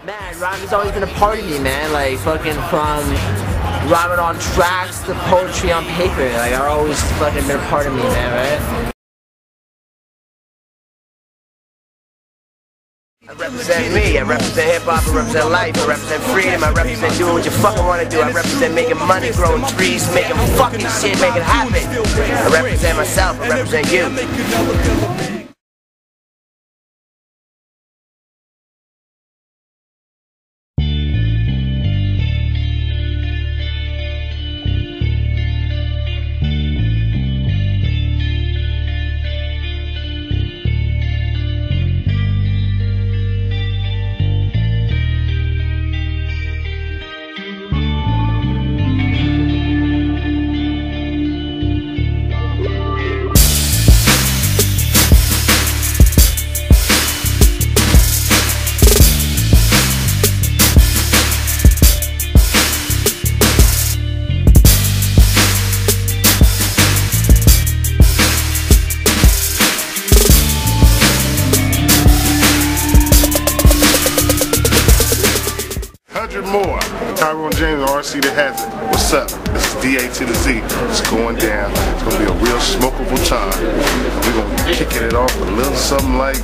Man, rhyming's always been a part of me, man. Like, fucking from rhyming on tracks to poetry on paper. Like, I've always fucking been a part of me, man, right? I represent me, I represent hip-hop, I represent life, I represent freedom, I represent doing what you fucking want to do, I represent making money, growing trees, making fucking shit, making it happen. I represent myself, I represent you. More. Tyrow James, RcThaHazard. What's up? This is DA to the Z. It's going down. It's going to be a real smokable time. We're going to be kicking it off with a little something like...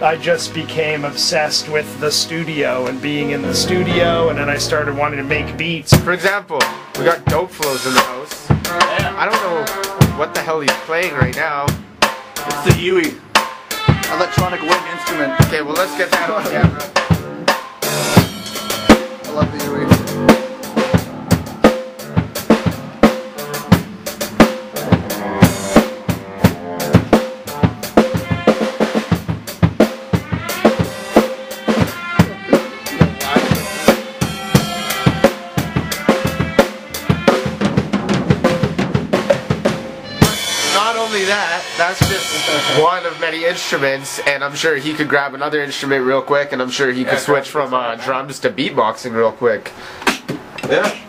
I just became obsessed with the studio and being in the studio, and then I started wanting to make beats. For example, we got Dope Flows in the house. I don't know what the hell he's playing right now. It's the Yui. Electronic wind instrument. Okay, well let's get that on camera. I love the Yui. Not only that, that's just one of many instruments, and I'm sure he could grab another instrument real quick, and I'm sure he could switch from drums to beatboxing real quick. Yeah.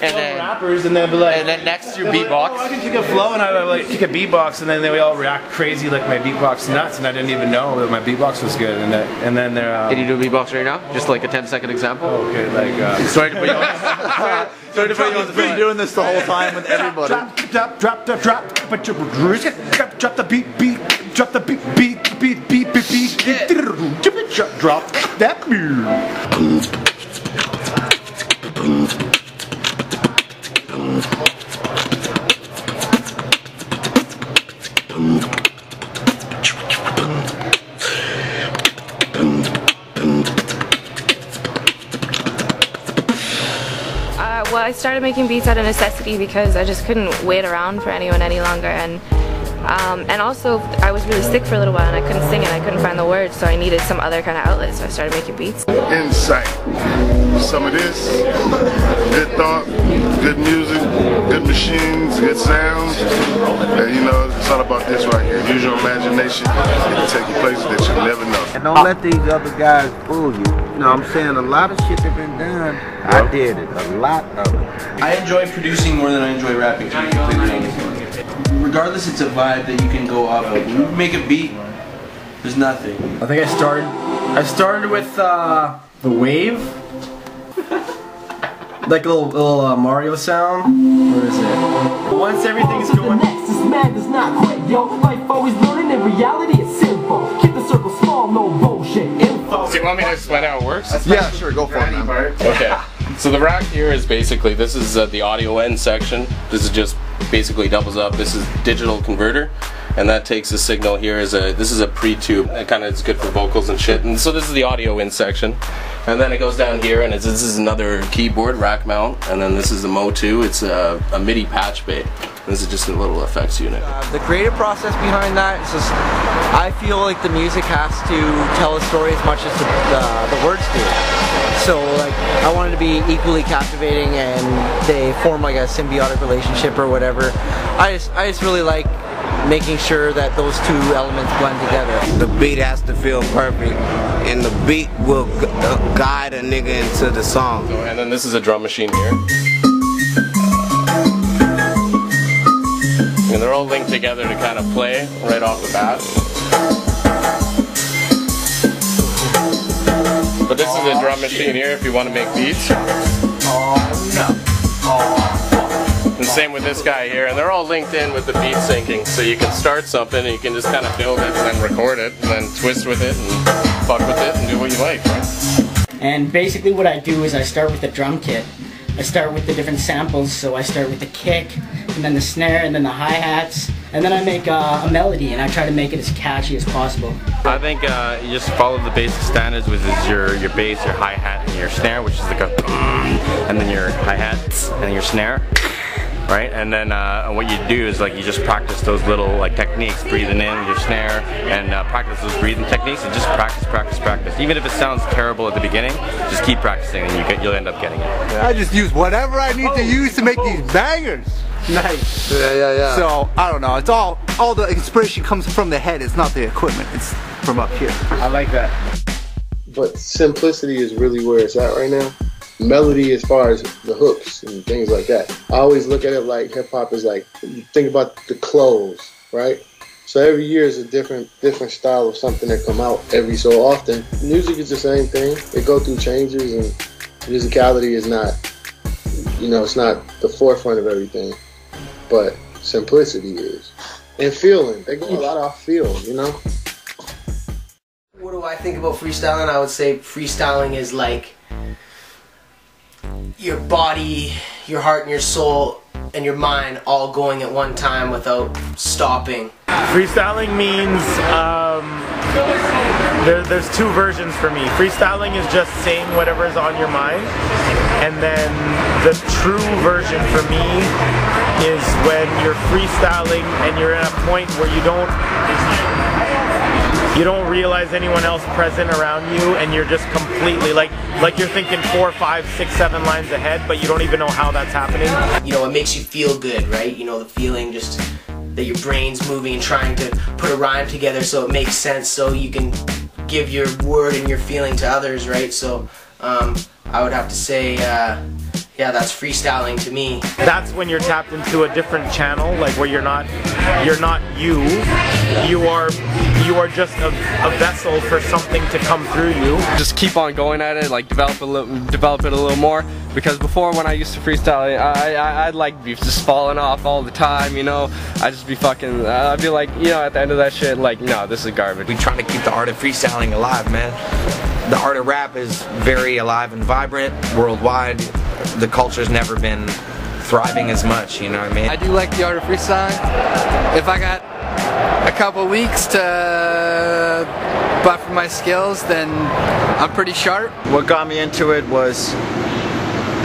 And then rappers, and then be like, and then next you beatbox. I can take a flow, and I like take a beatbox, and then they all react crazy like my beatbox nuts, and I didn't even know that my beatbox was good. And then they're. Can you do a beatbox right now? Just like a 10-second example. Oh, okay, like. Sorry to put you on. Sorry to put you on the Been doing this the whole time with everybody. Drop the beat, drop the beat, drop that beat. Well, I started making beats out of necessity because I just couldn't wait around for anyone any longer, and also I was really sick for a little while and I couldn't sing and I couldn't find the words, so I needed some other kind of outlet, so I started making beats. Insight. Some of this, good thought, good music, good machines, good sounds, and you know, it's all about this right here. Use your imagination, it can take you places that you never know. And don't let these other guys fool you. You know what I'm saying? A lot of shit that been done, I did it. A lot of it. I enjoy producing more than I enjoy rapping, to be completely honest. Regardless, it's a vibe that you can go off of. When you make a beat, there's nothing. I think I started with the wave. Like a little Mario sound. Where is it? Once everything's going. Next is madness, not quit, yo. Life always learning, in reality it's simple. Keep the circle small, no bullshit info. So you want me to explain how it works? Yeah, sure, go for it, man. Okay, so the rack here is basically, this is the audio end section. This is just basically doubles up. This is digital converter, and that takes the signal here as this is a pre-tube. It kind of is good for vocals and shit. And so this is the audio in section, and then it goes down here, and this is another keyboard rack mount, and then this is the Mo2. It's a MIDI patch bay. This is just a little effects unit. The creative process behind that is just, I feel like the music has to tell a story as much as the words do. So like, I wanted to be equally captivating, and they form like a symbiotic relationship or whatever. I just really like making sure that those two elements blend together. The beat has to feel perfect, and the beat will guide a nigga into the song. And then this is a drum machine here. And they're all linked together to kind of play right off the bat. But this is a drum machine here if you want to make beats. And same with this guy here, and they're all linked in with the beat syncing, so you can start something and you can just kind of build it and then record it and then twist with it and fuck with it and do what you like, right? And basically what I do is I start with the drum kit. I start with the different samples, so I start with the kick, and then the snare, and then the hi-hats, and then I make a melody, and I try to make it as catchy as possible. I think you just follow the basic standards, which is your bass, your hi-hat, and your snare, which is like a and then your hi-hats, and then your snare. Right, and then what you do is like you just practice those little like techniques, breathing in with your snare, and practice those breathing techniques, and just practice. Even if it sounds terrible at the beginning, just keep practicing, and you'll end up getting it. I just use whatever I need to use to make these bangers. Nice. Yeah. So I don't know. It's all the inspiration comes from the head. It's not the equipment. It's from up here. I like that. But simplicity is really where it's at right now. Melody as far as the hooks and things like that. I always look at it like hip-hop is like, you think about the clothes, right? So every year is a different style of something that come out every so often. Music is the same thing. It go through changes, and musicality is not, you know, it's not the forefront of everything, but simplicity is. And feeling, they go a lot off feel, you know? What do I think about freestyling? I would say freestyling is like your body, your heart, and your soul, and your mind all going at one time without stopping. Freestyling means there's two versions for me. Freestyling is just saying whatever is on your mind, and then the true version for me is when you're freestyling and you're at a point where you don't realize anyone else present around you, and you're just completely like you're thinking 4, 5, 6, 7 lines ahead, but you don't even know how that's happening. You know, it makes you feel good, right? You know, the feeling just that your brain's moving and trying to put a rhyme together so it makes sense, so you can give your word and your feeling to others, right? So I would have to say yeah, that's freestyling to me. That's when you're tapped into a different channel, like where you're not you are just a vessel for something to come through you. Just keep on going at it, like develop it a little more. Because before, when I used to freestyle, I'd like be just falling off all the time, you know. I'd just be fucking, I'd be like, you know, at the end of that shit, like, no, this is garbage. We try to keep the art of freestyling alive, man. The art of rap is very alive and vibrant worldwide. The culture's never been thriving as much, you know what I mean? I do like the art of freestyling. If I got a couple weeks to buffer my skills, then I'm pretty sharp. What got me into it was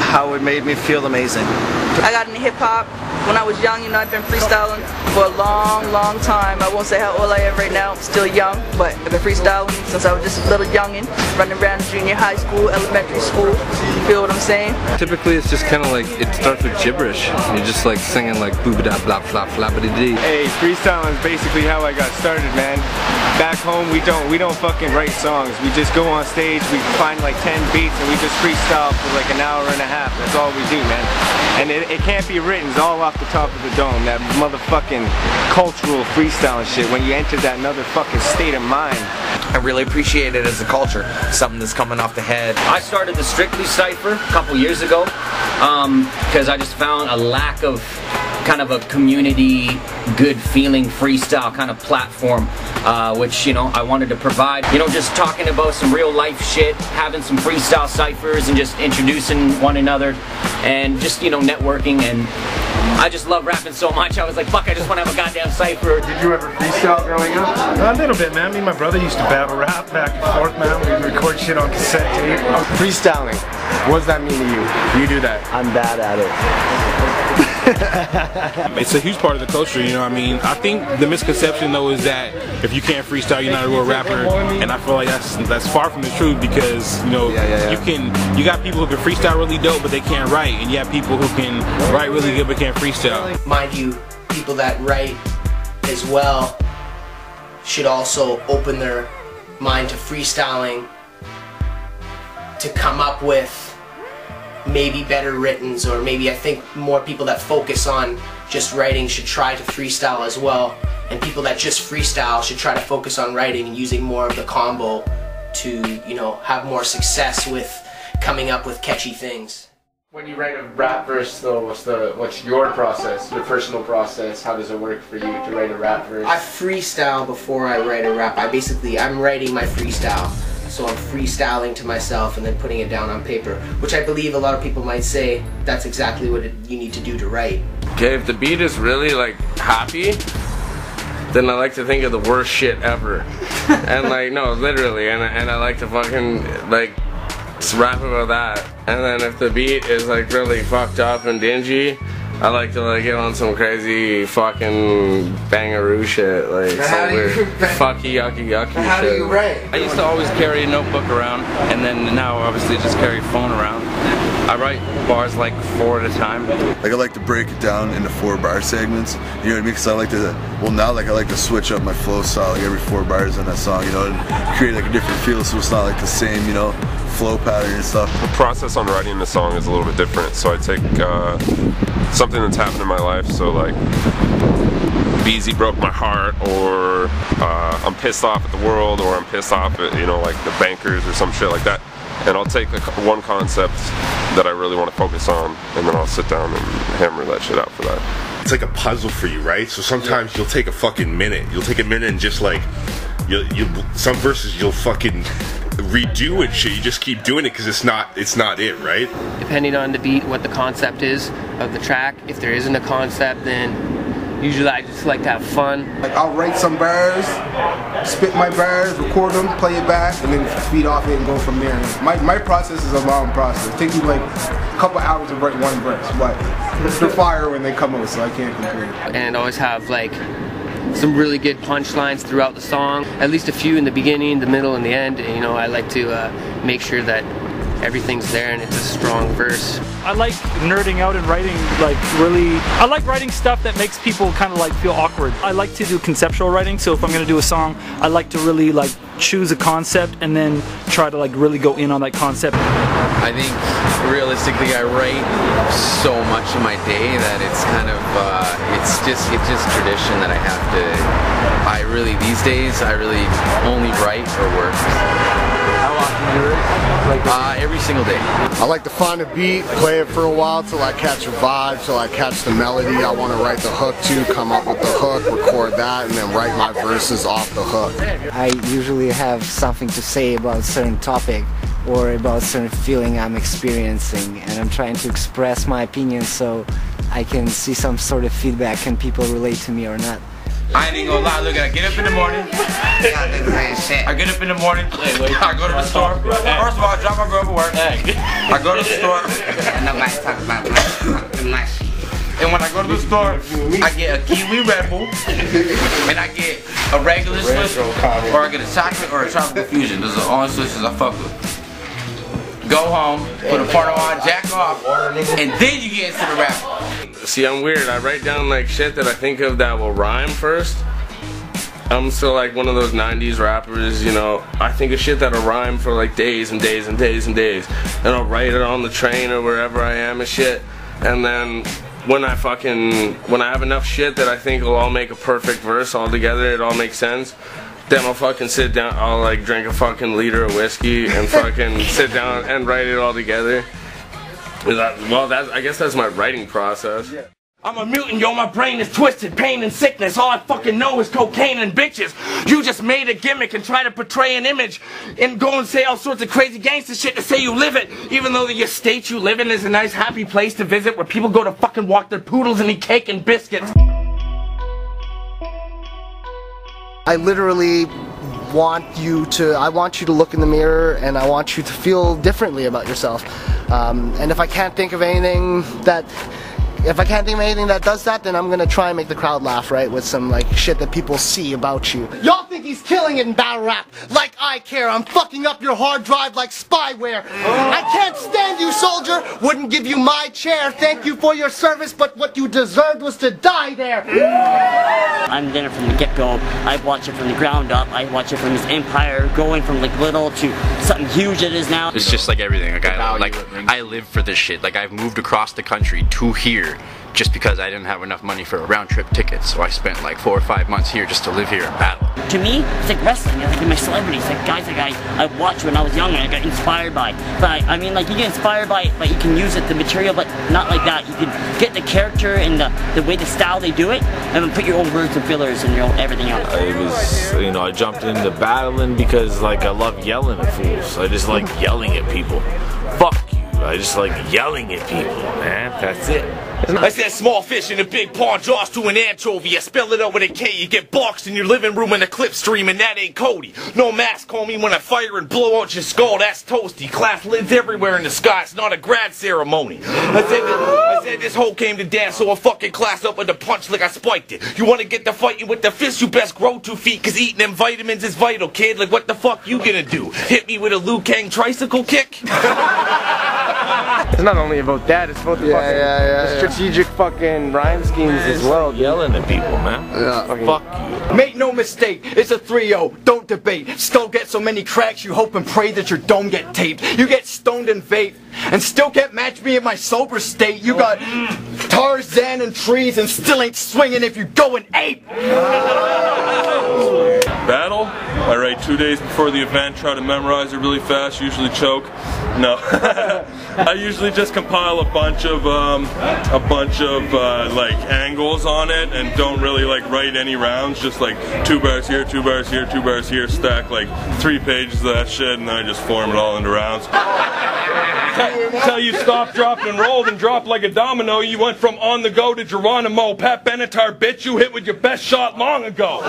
how it made me feel amazing. I got into hip-hop when I was young. You know, I've been freestyling for a long time. I won't say how old I am right now. I'm still young, but I've been freestyling since I was just a little youngin', running around junior high school, elementary school. You feel what I'm saying? Typically, it's just kind of like, it starts with gibberish. You're just like singing like boo-ba-da, blah, blah, flappity-dee. Hey, freestyling is basically how I got started, man. Back home, we don't fucking write songs. We just go on stage, we find like 10 beats, and we just freestyle for like an hour and a half. That's all we do, man. And it can't be written. It's all off the top of the dome. That motherfucking cultural freestyling shit. When you enter that another fucking state of mind. I really appreciate it as a culture. Something that's coming off the head. I started the Strictly Cypher a couple years ago because I just found a lack of kind of a community, good feeling freestyle kind of platform, which, you know, I wanted to provide. You know, just talking about some real life shit, having some freestyle ciphers and just introducing one another and just, you know, networking. And I just love rapping so much. I was like, fuck, I just want to have a goddamn cipher. Did you ever freestyle growing up? A little bit, man. Me and my brother used to battle rap back and forth, man. We'd record shit on cassette tape. Freestyling. What does that mean to you? You do that. I'm bad at it. It's a huge part of the culture, you know what I mean? I think the misconception though is that if you can't freestyle, you're not a real rapper, and I feel like that's far from the truth, because, you know, you got people who can freestyle really dope but they can't write, and you have people who can write really good but can't freestyle. Mind you, people that write as well should also open their mind to freestyling to come up with maybe better writtens, or maybe I think more people that focus on just writing should try to freestyle as well, and people that just freestyle should try to focus on writing and using more of the combo to, you know, have more success with coming up with catchy things. When you write a rap verse though, what's your process, your personal process? How does it work for you to write a rap verse? I freestyle before I write a rap. I'm writing my freestyle. So I'm freestyling to myself and then putting it down on paper, which I believe a lot of people might say that's exactly what you need to do to write. Okay, if the beat is really like happy, then I like to think of the worst shit ever. And like, no, literally, and I like to fucking like just rap about that. And then if the beat is like really fucked up and dingy, I like to like get on some crazy fucking bangaroo shit, like some weird fucky yucky shit. How do you write? I used to always carry a notebook around, and then now obviously just carry a phone around. I write bars like 4 at a time. Like I like to break it down into 4 bar segments, you know what I mean? Because I like to, well now like I like to switch up my flow style like every 4 bars in that song, you know, and create like a different feel so it's not like the same, you know, flow pattern and stuff. The process on writing the song is a little bit different, so I take something that's happened in my life, so like Beezy broke my heart, or I'm pissed off at the world, or I'm pissed off at, you know, like the bankers or some shit like that, and I'll take like one concept that I really want to focus on, and then I'll sit down and hammer that shit out for that. It's like a puzzle for you, right? So sometimes you'll take a fucking minute. You'll take a minute and just like, some verses you'll fucking redo and shit. You just keep doing it because it's not it, right? Depending on the beat, what the concept is of the track. If there isn't a concept, then usually I just like to have fun. Like I'll write some bars, spit my bars, record them, play it back, and then feed off it and go from there. My process is a long process. It takes me like a couple hours to write one verse, but they're fire when they come out, so I can't compare it. And always have like some really good punchlines throughout the song, at least a few in the beginning, the middle, and the end. You know, I like to make sure that everything's there and it's a strong verse. I like nerding out and writing I like writing stuff that makes people kind of like feel awkward. I like to do conceptual writing, so if I'm going to do a song, I like to really like choose a concept and then try to like really go in on that concept. I think realistically I write so much in my day that it's kind of it's just tradition that I have to. These days I really only write or work. How often do you write? Every single day. I like to find a beat, play it for a while till I catch a vibe, till I catch the melody I want to write the hook to, come up with the hook, record that, and then write my verses off the hook. I usually have something to say about a certain topic or about a certain feeling I'm experiencing, and I'm trying to express my opinion so I can see some sort of feedback. Can people relate to me or not? I ain't even gonna lie, look, I get up in the morning. I get up in the morning, I go to the store. First of all, I drop my girl for work. I go to the store. Nobody talk about my shit. And when I go to the store, I get a Kiwi Red Bull, and I get a regular Swiss, or I get a chocolate or a tropical fusion. Those are the only Swisses I fuck with. Go home, put a porno on, jack off, and then you get into the rap. See, I'm weird. I write down like shit that I think of that will rhyme first. I'm still like one of those 90s rappers, you know. I think of shit that'll rhyme for like days and days and days and days. And I'll write it on the train or wherever I am and shit. And then when I have enough shit that I think will all make a perfect verse all together, it all makes sense, then I'll fucking sit down, I'll like drink a fucking liter of whiskey and fucking sit down and write it all together. Well, I guess that's my writing process. I'm a mutant, yo, my brain is twisted, pain and sickness, all I fucking know is cocaine and bitches. You just made a gimmick and try to portray an image and go and say all sorts of crazy gangster shit to say you live it, even though the estate you live in is a nice happy place to visit where people go to fucking walk their poodles and eat cake and biscuits. I literally want you to look in the mirror and I want you to feel differently about yourself. And if I can't think of anything that if I can't think of anything that does that, then I'm gonna try and make the crowd laugh, right? With some like shit that people see about you. Y'all think he's killing it in battle rap? Like I care. I'm fucking up your hard drive like spyware. I can't stand you, soldier. Wouldn't give you my chair. Thank you for your service, but what you deserved was to die there. I'm there from the get-go. I've watched it from the ground up. I watched it from his empire, going from like little to something huge it is now. It's just like everything. I live for this shit. Like I've moved across the country to here just because I didn't have enough money for a round-trip ticket, so I spent like 4 or 5 months here just to live here and battle. To me, it's like wrestling. It's like my celebrities, like guys that I watched when I was younger. I got inspired by. But I mean, like you get inspired by it, but you can use it, the material, but not like that. You can get the character and the way, the style they do it, and then put your own words and fillers and your own everything else. I jumped into battling because like I love yelling at fools. I just like yelling at people. Fuck you. I just like yelling at people, man. That's it. I said small fish in a big pond, jaws to an anchovy. I spell it out with a K. You get boxed in your living room in a clip stream, and that ain't Cody. No mask, homie, when I fire and blow out your skull, that's toasty. Class lids everywhere in the sky, it's not a grad ceremony. I said this hoe came to dance, so I fucking class up with a punch like I spiked it. You wanna get to fighting with the fist, you best grow 2 feet, cause eating them vitamins is vital, kid. Like what the fuck you gonna do? Hit me with a Liu Kang tricycle kick? It's not only about that, it's about the strategic fucking rhyme schemes as well. Yelling at people, man. Fuck you. Make no mistake, it's a 3-0, don't debate. Skull get so many cracks, you hope and pray that your dome get taped. You get stoned and vape, and still can't match me in my sober state. You got Tarzan and trees, and still ain't swinging if you go and ape. Battle, I write 2 days before the event, try to memorize it really fast, usually choke. No. I usually just compile a bunch of like angles on it and don't really like write any rounds, just like 2 bars here, 2 bars here, 2 bars here, stack like 3 pages of that shit, and then I just form it all into rounds. Tell you stop, drop, and roll, then drop like a domino. You went from on the go to Geronimo. Pat Benatar, bitch, you hit with your best shot long ago.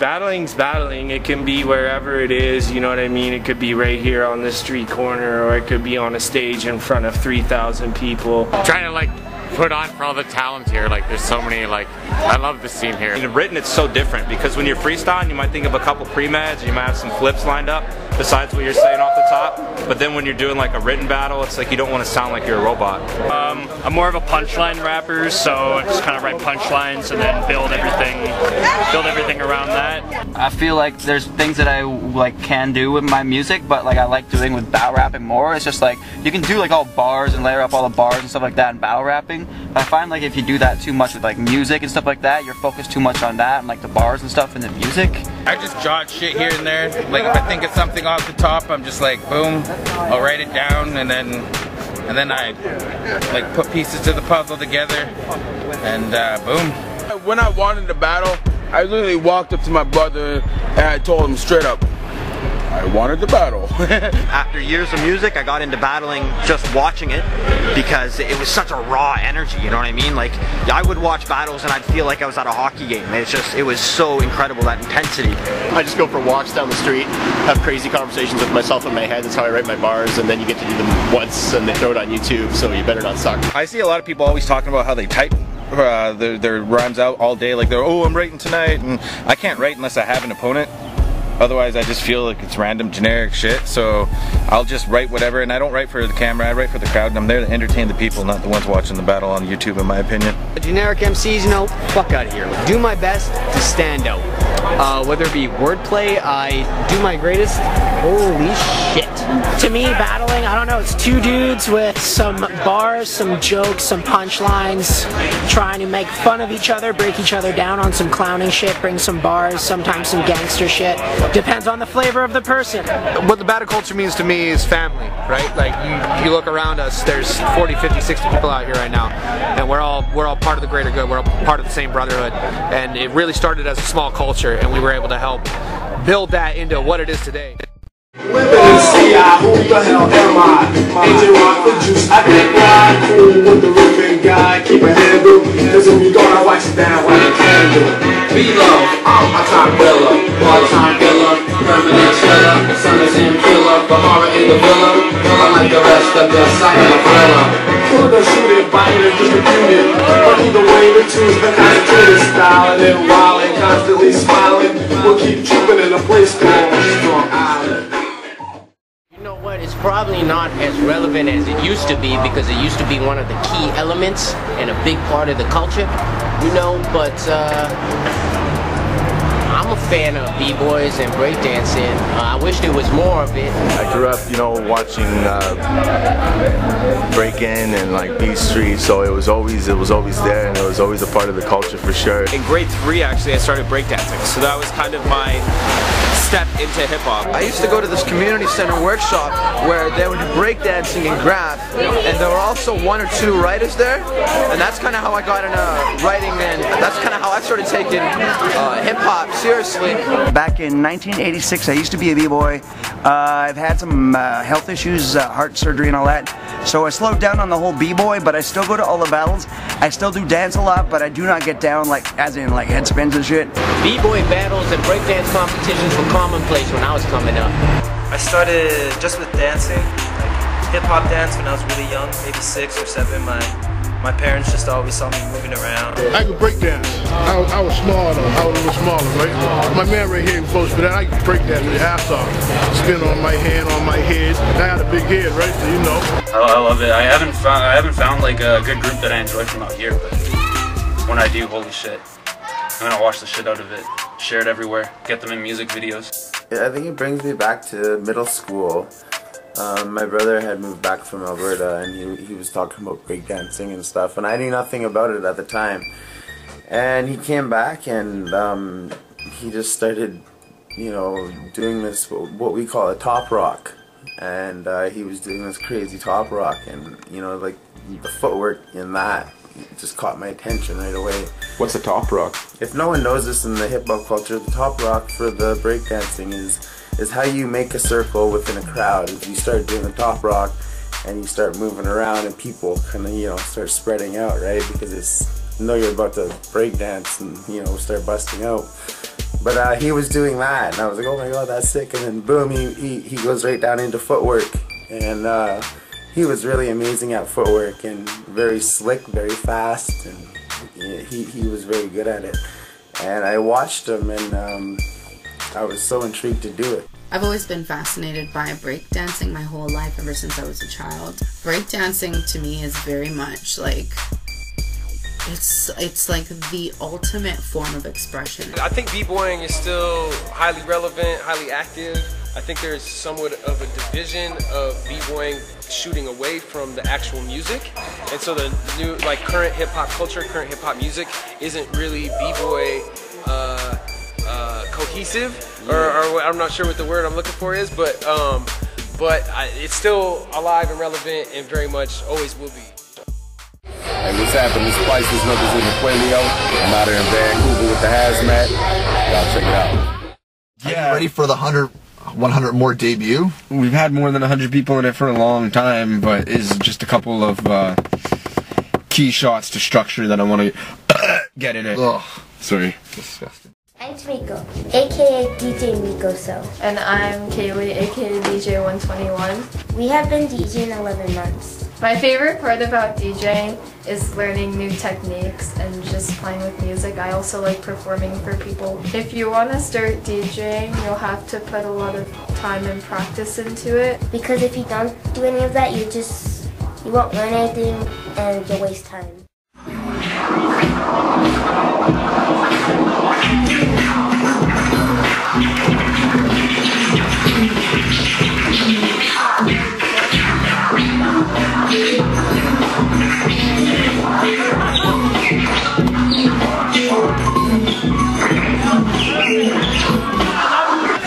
Battling's battling. It can be wherever it is, you know what I mean? It could be right here on the street corner, or it could be on a stage in front of 3,000 people. Trying to like put on for all the talent here. Like there's so many, like, I love the scene here. In written, it's so different because when you're freestyling, you might think of a couple pre-meds, you might have some flips lined up besides what you're saying off the top. But then when you're doing like a written battle, it's like you don't want to sound like you're a robot. I'm more of a punchline rapper, so I just kind of write punchlines and then build everything around that. I feel like there's things that I like can do with my music, but like I like doing with battle rapping more. It's just like you can do like all bars and layer up all the bars and stuff like that in battle rapping. But I find like if you do that too much with like music and stuff like that, you're focused too much on that and like the bars and stuff in the music. I just jot shit here and there. Like if I think of something off the top, I'm just like boom, I'll write it down, and then I like put pieces to the puzzle together, and boom. When I wanted to battle, I literally walked up to my brother and I told him straight up, I wanted to battle. After years of music, I got into battling just watching it because it was such a raw energy, you know what I mean? Like, I would watch battles and I'd feel like I was at a hockey game. It was so incredible, that intensity. I just go for walks down the street, have crazy conversations with myself in my head. That's how I write my bars, and then you get to do them once and they throw it on YouTube, so you better not suck. I see a lot of people always talking about how they type their rhymes out all day, like oh, I'm writing tonight, and I can't write unless I have an opponent. Otherwise, I just feel like it's random, generic shit, so I'll just write whatever, and I don't write for the camera, I write for the crowd, and I'm there to entertain the people, not the ones watching the battle on YouTube, in my opinion. Generic MCs, you know, fuck out of here. Do my best to stand out. Whether it be wordplay, I do my greatest. Holy shit. To me, battling, I don't know, it's 2 dudes with some bars, some jokes, some punchlines, trying to make fun of each other, break each other down on some clowning shit, bring some bars, sometimes some gangster shit. Depends on the flavor of the person. What the battle culture means to me is family, right? Like you look around us, there's 40, 50, 60 people out here right now, and we're all part of the greater good. We're all part of the same brotherhood, and it really started as a small culture, and we were able to help build that into what it is today. Who the hell am I? Agent Rock the Juice, I can't ride. Cool with the ripping guy, keep a handle. Cause when you gonna watch it down like a candle. B-Love, I'm a time killer, all-time killer, permanent killer, son is in killer, Bahara in the villa, I like like the rest of the side of the thriller. Could have shoot it, bite it, distribute it. But either way, the tune's been concentrated, styling it, wilding, constantly smiling. We'll keep trooping in a place called Strong Island. You know what? It's probably not as relevant as it used to be because it used to be one of the key elements and a big part of the culture, you know, but I'm a fan of b-boys and breakdancing. I wish there was more of it. I grew up, you know, watching breaking and like B Street, so it was always there, and it was always a part of the culture for sure. In grade 3, actually, I started breakdancing, so that was kind of my step into hip-hop. I used to go to this community center workshop where they would do breakdancing and graph, and there were also 1 or 2 writers there, and that's kind of how I got into writing, and that's kind of how I started taking hip-hop seriously. Back in 1986, I used to be a b-boy. I've had some health issues, heart surgery and all that, so I slowed down on the whole b-boy, but I still go to all the battles. I still do dance a lot, but I do not get down like, as in like head spins and shit. B-boy battles and breakdance competitions were commonplace when I was coming up. I started just with dancing, like hip-hop dance when I was really young, maybe 6 or 7. My parents just always saw me moving around. I could break dance. I was small though. I was a little smaller, right? My man right here was supposed to be that. I could break dance with ass off. Spin on my hand, on my head. I had a big head, right? So you know. I love it. I haven't found like a good group that I enjoy from out here, but when I do, holy shit. I'm gonna watch the shit out of it, share it everywhere, get them in music videos. I think it brings me back to middle school. My brother had moved back from Alberta, and he was talking about breakdancing and stuff, and I knew nothing about it at the time. And he came back, and he just started, you know, doing this, what we call a top rock. And he was doing this crazy top rock, and, you know, like, the footwork in that just caught my attention right away. What's a top rock? If no one knows this in the hip-hop culture, the top rock for the breakdancing is how you make a circle within a crowd. If you start doing the top rock and you start moving around and people kind of, you know, start spreading out, right? Because it's, you know, you're about to break dance and, you know, start busting out. But he was doing that, and I was like, oh my god, that's sick. And then boom, he goes right down into footwork. And he was really amazing at footwork and very slick, very fast, and he was very good at it. And I watched him, and I was so intrigued to do it. I've always been fascinated by breakdancing my whole life, ever since I was a child. Breakdancing to me is very much like, it's like the ultimate form of expression. I think b-boying is still highly relevant, highly active. I think there's somewhat of a division of b-boying shooting away from the actual music, and so the new, like, current hip-hop culture, current hip-hop music isn't really b-boy cohesive, or I'm not sure what the word I'm looking for is, but it's still alive and relevant and very much always will be. Hey, what's happening? This Priceless Numbers in Aquilio. I'm out here in Vancouver with the Hazmat. Y'all check it out. Yeah. Are you ready for the 100 more debut? We've had more than 100 people in it for a long time, but it's just a couple of key shots to structure that I want to get in it. Ugh. Sorry. Disgusting. I'm Miko, aka DJ Miko So. And I'm Kaylee, aka DJ 121. We have been DJing 11 months. My favorite part about DJing is learning new techniques and just playing with music. I also like performing for people. If you want to start DJing, you'll have to put a lot of time and practice into it. Because if you don't do any of that, you won't learn anything and you'll waste time.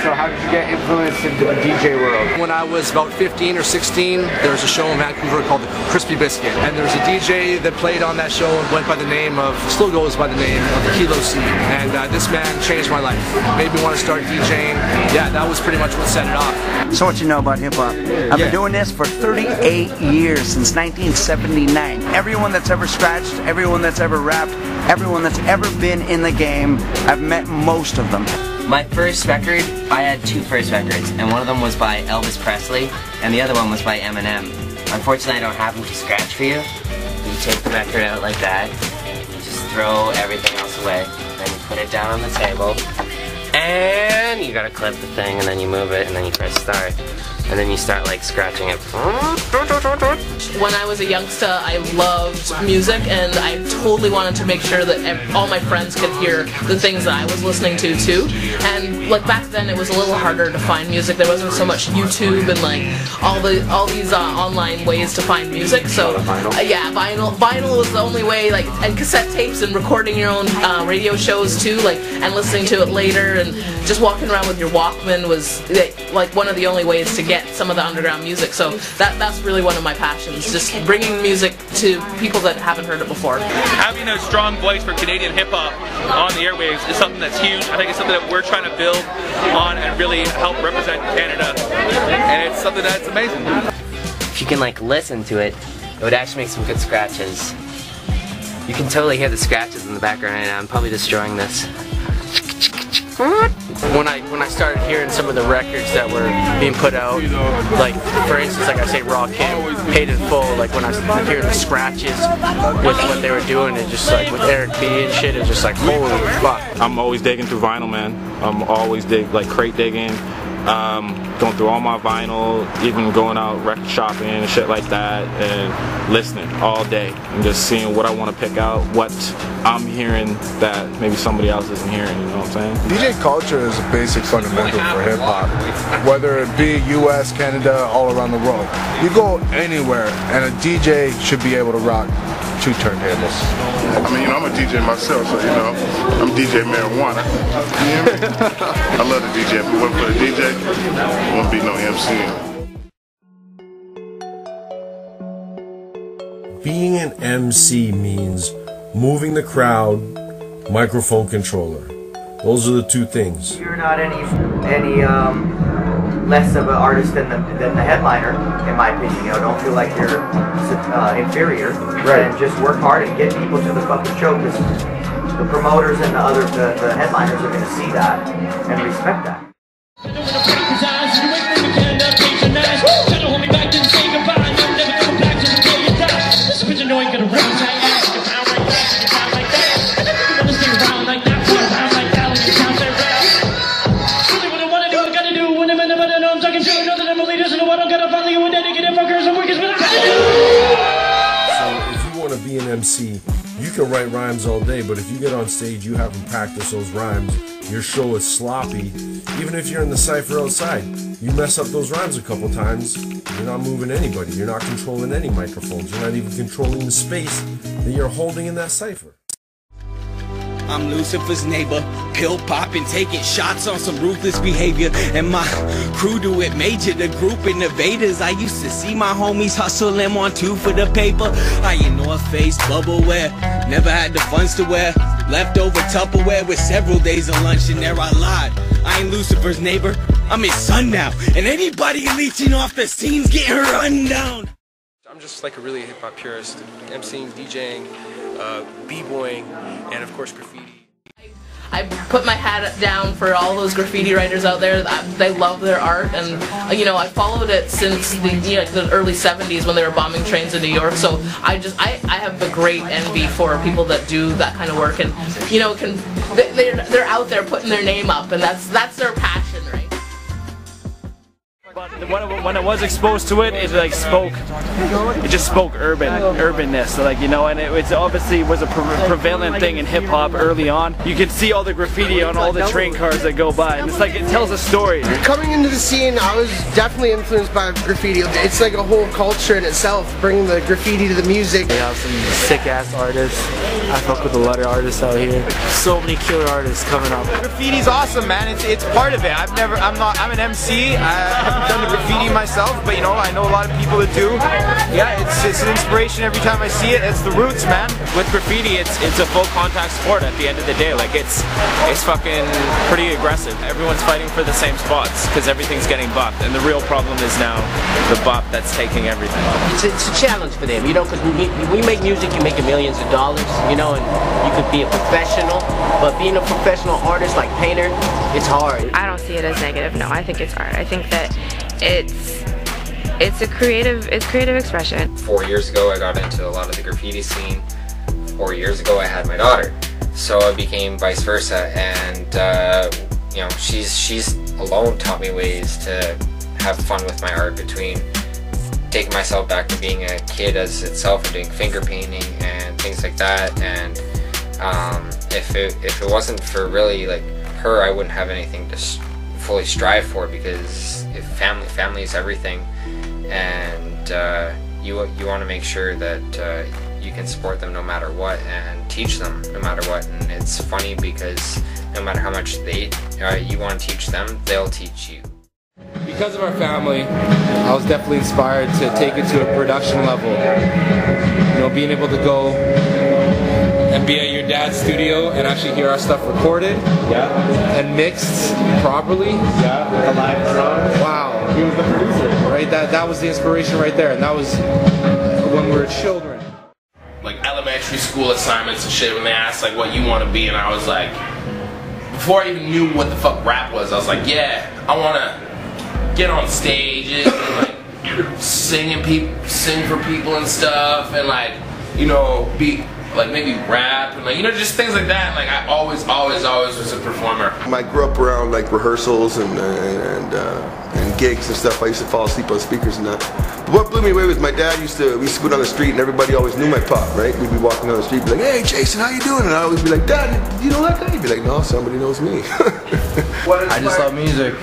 So how did you get influenced into the DJ world? When I was about 15 or 16, there was a show in Vancouver called Crispy Biscuit, and there was a DJ that played on that show and went by the name of, still goes by the name of Kilo C, and this man changed my life, made me want to start DJing. Yeah, that was pretty much what set it off. So what you know about hip-hop? I've been doing this for 38 years, since 1979. Everyone that's ever scratched, everyone that's ever rapped, everyone that's ever been in the game, I've met most of them. My first record, I had two first records, and one of them was by Elvis Presley, and the other one was by Eminem. Unfortunately, I don't have them to scratch for you. You take the record out like that, you just throw everything else away, then you put it down on the table, and you gotta clip the thing, and then you move it, and then you press start. And then you start like scratching it. When I was a youngster, I loved music, and I totally wanted to make sure that all my friends could hear the things that I was listening to too. And like back then, it was a little harder to find music. There wasn't so much YouTube and like all these online ways to find music. So yeah, vinyl was the only way. Like, and cassette tapes and recording your own radio shows too. Like, and listening to it later, and just walking around with your Walkman was like one of the only ways to get some of the underground music. So that's really one of my passions, just bringing music to people that haven't heard it before. Having a strong voice for Canadian hip-hop on the airwaves is something that's huge. I think it's something that we're trying to build on and really help represent Canada, and it's something that's amazing. If you can like listen to it, it would actually make some good scratches. You can totally hear the scratches in the background right now. I'm probably destroying this. When I started hearing some of the records that were being put out, like for instance, like I say, Raw Kim, Paid in Full, like when I was hearing the scratches with what they were doing, it just like with Eric B and shit, it was just like holy fuck. I'm always digging through vinyl, man. I'm always crate digging, going through all my vinyl, even going out record shopping and shit like that, and listening all day and just seeing what I want to pick out, what I'm hearing that maybe somebody else isn't hearing, you know what I'm saying? DJ culture is a basic fundamental for hip hop, whether it be US, Canada, all around the world. You go anywhere and a DJ should be able to rock 2 turntables. I mean, you know, I'm a DJ myself, so, you know, I'm DJ marijuana. You hear me? I love the DJ. If it wasn't for the DJ, there wouldn't be no MC. Being an MC means moving the crowd, microphone controller. Those are the 2 things. You're not any less of an artist than the headliner, in my opinion. You know, don't feel like you're inferior. Right. And just work hard and get people to the fucking show, because the promoters and the headliners are going to see that and respect that. Be an MC, you can write rhymes all day, but if you get on stage, you haven't practiced those rhymes, your show is sloppy. Even if you're in the cypher outside, you mess up those rhymes a couple times, you're not moving anybody, you're not controlling any microphones, you're not even controlling the space that you're holding in that cypher. I'm Lucifer's neighbor, pill popping, taking shots on some ruthless behavior, and my crew do it major, the group innovators. I used to see my homies hustle them on 2 for the paper. I in North Face, bubble wear, never had the funds to wear, leftover Tupperware with several days of lunch, and there I lied. I ain't Lucifer's neighbor, I'm his son now, and anybody leeching off the scene's getting run down. I'm just like a really hip-hop purist, MCing, DJing, b-boying, and of course graffiti. I put my hat down for all those graffiti writers out there. They love their art, and you know, I followed it since the early 70s when they were bombing trains in New York. So I have a great envy for people that do that kind of work, and you know, they're out there putting their name up, and that's their passion, right? But when I was exposed to it, it just spoke urbanness, like, you know, and it obviously was a prevalent thing in hip hop early on. You can see all the graffiti on all the train cars that go by, and it's like it tells a story. Coming into the scene, I was definitely influenced by graffiti. It's like a whole culture in itself, bringing the graffiti to the music. We have some sick ass artists. I fuck with a lot of artists out here. So many killer artists coming up. Graffiti's awesome, man. It's part of it. I'm an MC. I haven't done the graffiti myself, but you know, I know a lot of people that do. Yeah, it's an inspiration every time I see it. It's the roots, man. With graffiti, it's a full contact sport at the end of the day. Like it's fucking pretty aggressive. Everyone's fighting for the same spots because everything's getting buffed, and the real problem is now the buff that's taking everything. It's a challenge for them, you know, because when you make music, you're making millions of dollars, you know, and you could be a professional, but being a professional artist like painter, it's hard. I don't see it as negative. No, I think it's art. I think that it's creative expression. 4 years ago, I got into a lot of the graffiti scene. 4 years ago, I had my daughter, so it became vice versa, and you know, she's alone taught me ways to have fun with my art, between taking myself back to being a kid as itself and doing finger painting and things like that. And if it wasn't for really like her, I wouldn't have anything to fully strive for, because if family is everything, and you want to make sure that you can support them no matter what and teach them no matter what. And it's funny because no matter how much you want to teach them, they'll teach you. Because of our family, I was definitely inspired to take it to a production level. You know, being able to go and be at your dad's studio and actually hear our stuff recorded, and mixed properly. Yeah, with a live drum. Wow. He was the producer. Right, that was the inspiration right there, and that was when we were children. Like elementary school assignments and shit, when they asked like what you want to be, and I was like, before I even knew what the fuck rap was, I was like, yeah, I want to get on stages and like sing for people and stuff, and like, you know, be like maybe rap and like, you know, just things like that. Like I always was a performer. I grew up around like rehearsals and gigs and stuff. I used to fall asleep on speakers and that. But what blew me away was my dad we used to go down the street and everybody always knew my pop, right? We'd be walking down the street, be like, hey Jason, how you doing? And I'd always be like, Dad, you know that guy? He'd be like, no, somebody knows me. I just love music.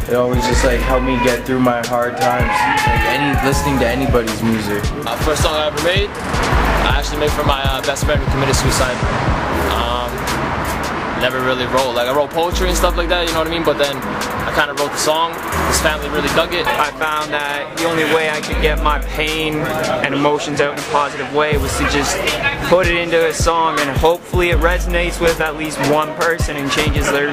It always just like helped me get through my hard times. Like listening to anybody's music. First song I ever made, I actually made for my best friend who committed suicide. Never really wrote, like I wrote poetry and stuff like that, you know what I mean? But then I kind of wrote the song. His family really dug it. I found that the only way I could get my pain and emotions out in a positive way was to just put it into a song, and hopefully it resonates with at least one person and changes their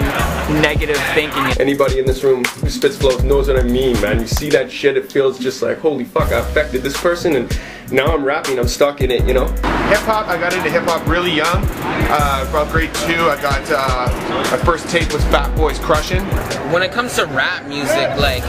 negative thinking. Anybody in this room who spits flows knows what I mean, man. You see that shit, it feels just like, holy fuck, I affected this person, and now I'm rapping, I'm stuck in it, you know? Hip-hop, I got into hip-hop really young. About grade 2, I got, my first tape was Fat Boys Crushin'. When it comes to rap music, like,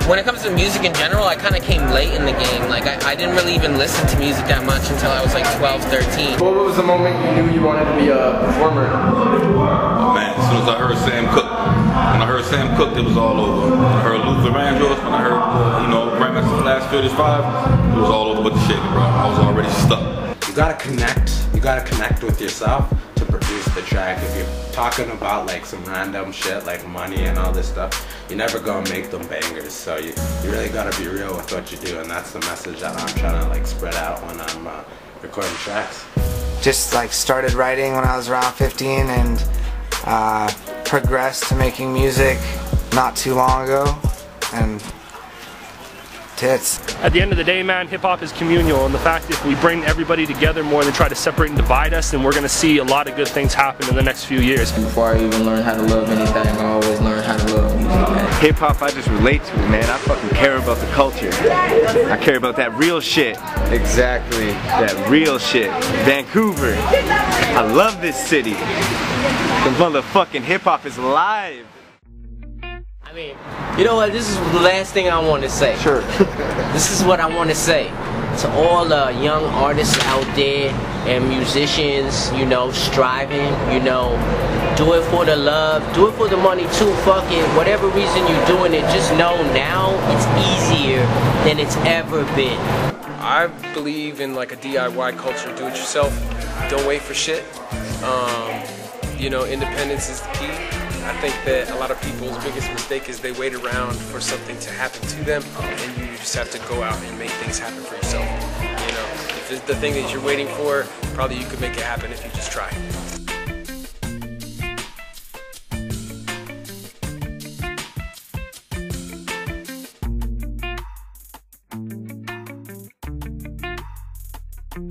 when it comes to music in general, I kind of came late in the game. Like, I didn't really even listen to music that much until I was like 12, 13. What was the moment you knew you wanted to be a performer? Oh man, as soon as I heard Sam Cooke, when I heard Sam Cooke, it was all over. When I heard Luther Vandross, when I heard, you know, Grandmaster Flash 35, it was all over with the shit, bro. I was already stuck. You gotta connect with yourself to produce the track. If you're talking about like some random shit like money and all this stuff, you're never gonna make them bangers. So you really gotta be real with what you do, and that's the message that I'm trying to like spread out when I'm recording tracks. Just like started writing when I was around 15 and progressed to making music not too long ago, and tits. At the end of the day, man, hip-hop is communal, and the fact that if we bring everybody together more than try to separate and divide us, then we're going to see a lot of good things happen in the next few years. Before I even learned how to love anything, I always learned how to love music, man. Hip-hop, I just relate to it, man. I fucking care about the culture. I care about that real shit. Exactly. That real shit. Vancouver. I love this city. The motherfucking hip-hop is alive. I mean, you know what, this is the last thing I want to say. Sure. This is what I want to say to all the young artists out there and musicians, you know, striving, you know, do it for the love, do it for the money too, fuck it, whatever reason you're doing it, just know now it's easier than it's ever been. I believe in like a DIY culture, do it yourself, don't wait for shit. You know, independence is the key. I think that a lot of people's biggest mistake is they wait around for something to happen to them, and you just have to go out and make things happen for yourself. You know, if it's the thing that you're waiting for, probably you could make it happen if you just try. What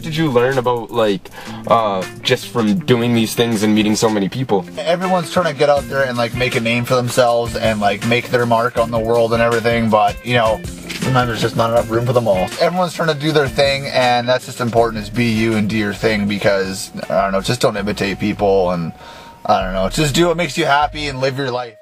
did you learn about, like, just from doing these things and meeting so many people? Everyone's trying to get out there and, like, make a name for themselves and, like, make their mark on the world and everything, but, you know, sometimes there's just not enough room for them all. Everyone's trying to do their thing, and that's just important, is be you and do your thing, because, I don't know, just don't imitate people, and, I don't know, just do what makes you happy and live your life.